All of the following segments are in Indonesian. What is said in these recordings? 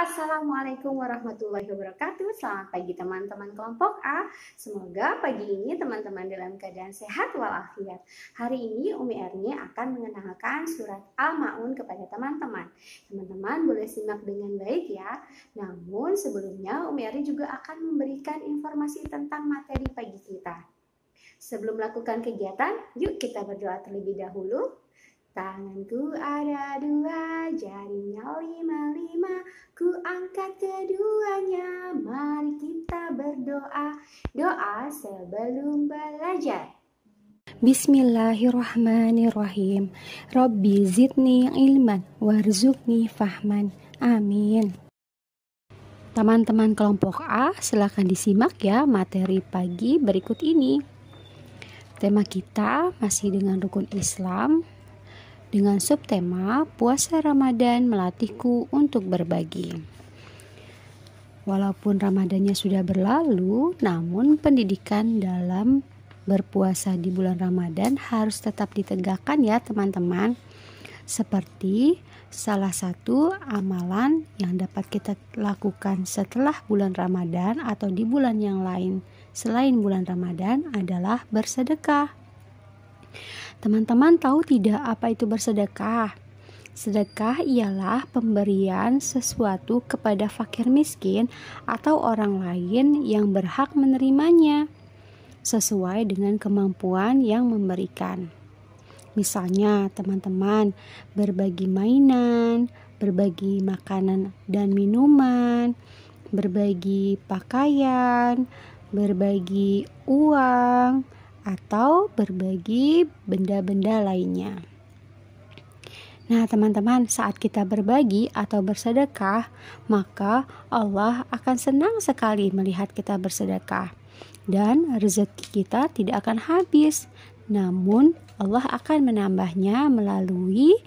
Assalamualaikum warahmatullahi wabarakatuh. Selamat pagi teman-teman kelompok A. Semoga pagi ini teman-teman dalam keadaan sehat walafiat. Hari ini Umi Erni akan mengenalkan surat Al-Ma'un kepada teman-teman. Teman-teman boleh simak dengan baik ya. Namun sebelumnya Umi Erni juga akan memberikan informasi tentang materi pagi kita. Sebelum melakukan kegiatan, yuk kita berdoa terlebih dahulu. Tanganku ada dua, jarinya lima, ku angkat keduanya, mari kita berdoa, doa sebelum belajar. Bismillahirrahmanirrahim. Rabbi zidni ilman warzuqni fahman. Amin. Teman-teman kelompok A, silakan disimak ya materi pagi berikut ini. Tema kita masih dengan rukun Islam, dengan subtema puasa Ramadan melatihku untuk berbagi. Walaupun Ramadannya sudah berlalu, namun pendidikan dalam berpuasa di bulan Ramadan harus tetap ditegakkan ya teman-teman. Seperti salah satu amalan yang dapat kita lakukan setelah bulan Ramadan atau di bulan yang lain selain bulan Ramadan adalah bersedekah. Teman-teman tahu tidak apa itu bersedekah? Sedekah ialah pemberian sesuatu kepada fakir miskin atau orang lain yang berhak menerimanya sesuai dengan kemampuan yang memberikan. Misalnya teman-teman berbagi mainan, berbagi makanan dan minuman, berbagi pakaian, berbagi uang, atau berbagi benda-benda lainnya. Nah teman-teman, saat kita berbagi atau bersedekah, maka Allah akan senang sekali melihat kita bersedekah. Dan rezeki kita tidak akan habis, namun Allah akan menambahnya melalui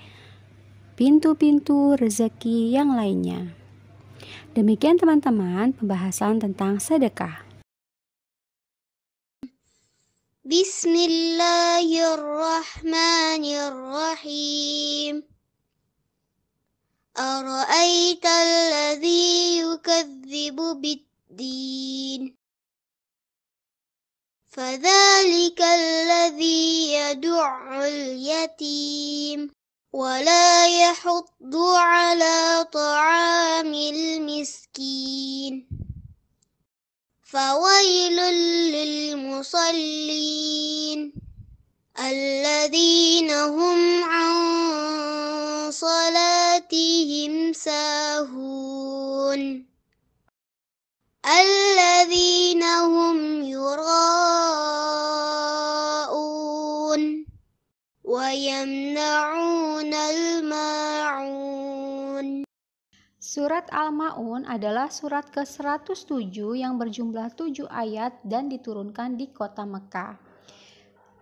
pintu-pintu rezeki yang lainnya. Demikian teman-teman pembahasan tentang sedekah. Bismillahirrahmanirrahim. Ara'aita alladhi yukadzibu bid-din. Fadhalika alladhi yadu'ul yatim. Wala yahuddu ala ta'amil miskin. Fawailul lil musallin alladzina hum an salatihim sahun alladzina hum yura'un wa yamna'unal ma'un. Surat Al-Ma'un adalah surat ke-107 yang berjumlah 7 ayat dan diturunkan di kota Mekah.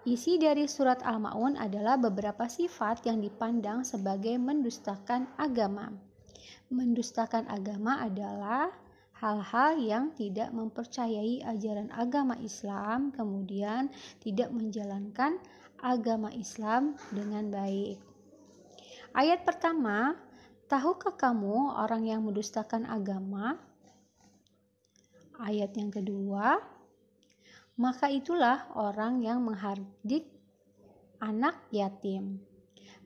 Isi dari surat Al-Ma'un adalah beberapa sifat yang dipandang sebagai mendustakan agama. Mendustakan agama adalah hal-hal yang tidak mempercayai ajaran agama Islam, kemudian tidak menjalankan agama Islam dengan baik. Ayat pertama, tahukah kamu orang yang mendustakan agama? Ayat yang kedua, maka itulah orang yang menghardik anak yatim.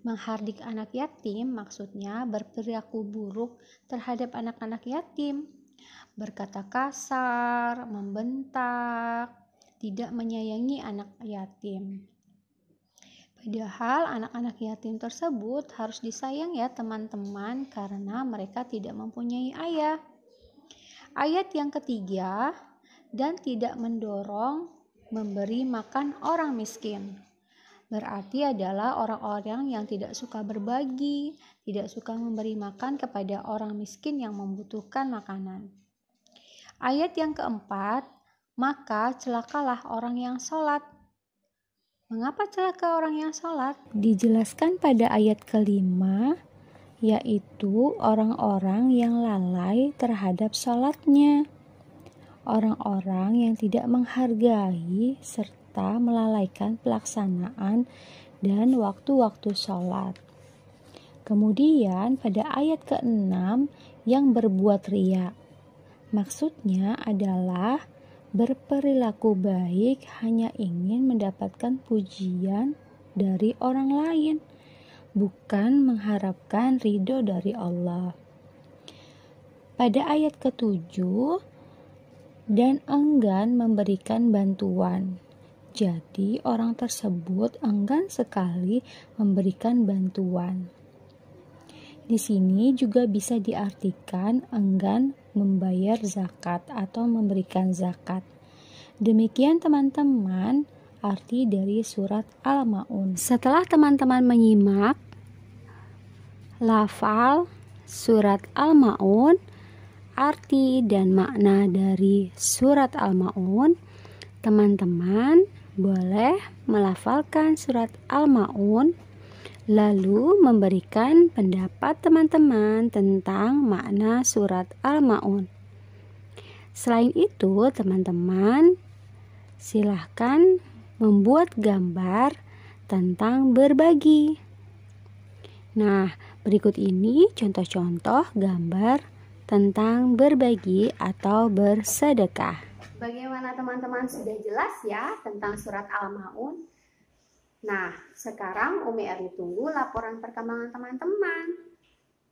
Menghardik anak yatim maksudnya berperilaku buruk terhadap anak-anak yatim, berkata kasar, membentak, tidak menyayangi anak yatim. Padahal anak-anak yatim tersebut harus disayang ya teman-teman karena mereka tidak mempunyai ayah. Ayat yang ketiga, dan tidak mendorong memberi makan orang miskin. Berarti adalah orang-orang yang tidak suka berbagi, tidak suka memberi makan kepada orang miskin yang membutuhkan makanan. Ayat yang keempat, maka celakalah orang yang sholat. Mengapa celaka orang yang sholat? Dijelaskan pada ayat kelima, yaitu orang-orang yang lalai terhadap sholatnya. Orang-orang yang tidak menghargai serta melalaikan pelaksanaan dan waktu-waktu sholat. Kemudian pada ayat ke-6 yang berbuat riya. Maksudnya adalah berperilaku baik hanya ingin mendapatkan pujian dari orang lain, bukan mengharapkan ridho dari Allah. Pada ayat ke-7, dan enggan memberikan bantuan. Jadi orang tersebut enggan sekali memberikan bantuan. Di sini juga bisa diartikan enggan membayar zakat atau memberikan zakat. Demikian teman-teman arti dari surat Al-Ma'un. Setelah teman-teman menyimak lafal surat Al-Ma'un, arti dan makna dari surat Al-Ma'un, teman-teman boleh melafalkan surat Al-Ma'un lalu memberikan pendapat teman-teman tentang makna surat Al-Ma'un. Selain itu, teman-teman silahkan membuat gambar tentang berbagi. Nah, berikut ini contoh-contoh gambar tentang berbagi atau bersedekah. Bagaimana teman-teman, sudah jelas ya tentang surat Al-Ma'un? Nah, sekarang Umi Erni tunggu laporan perkembangan teman-teman.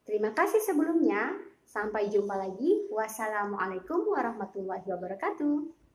Terima kasih sebelumnya. Sampai jumpa lagi. Wassalamualaikum warahmatullahi wabarakatuh.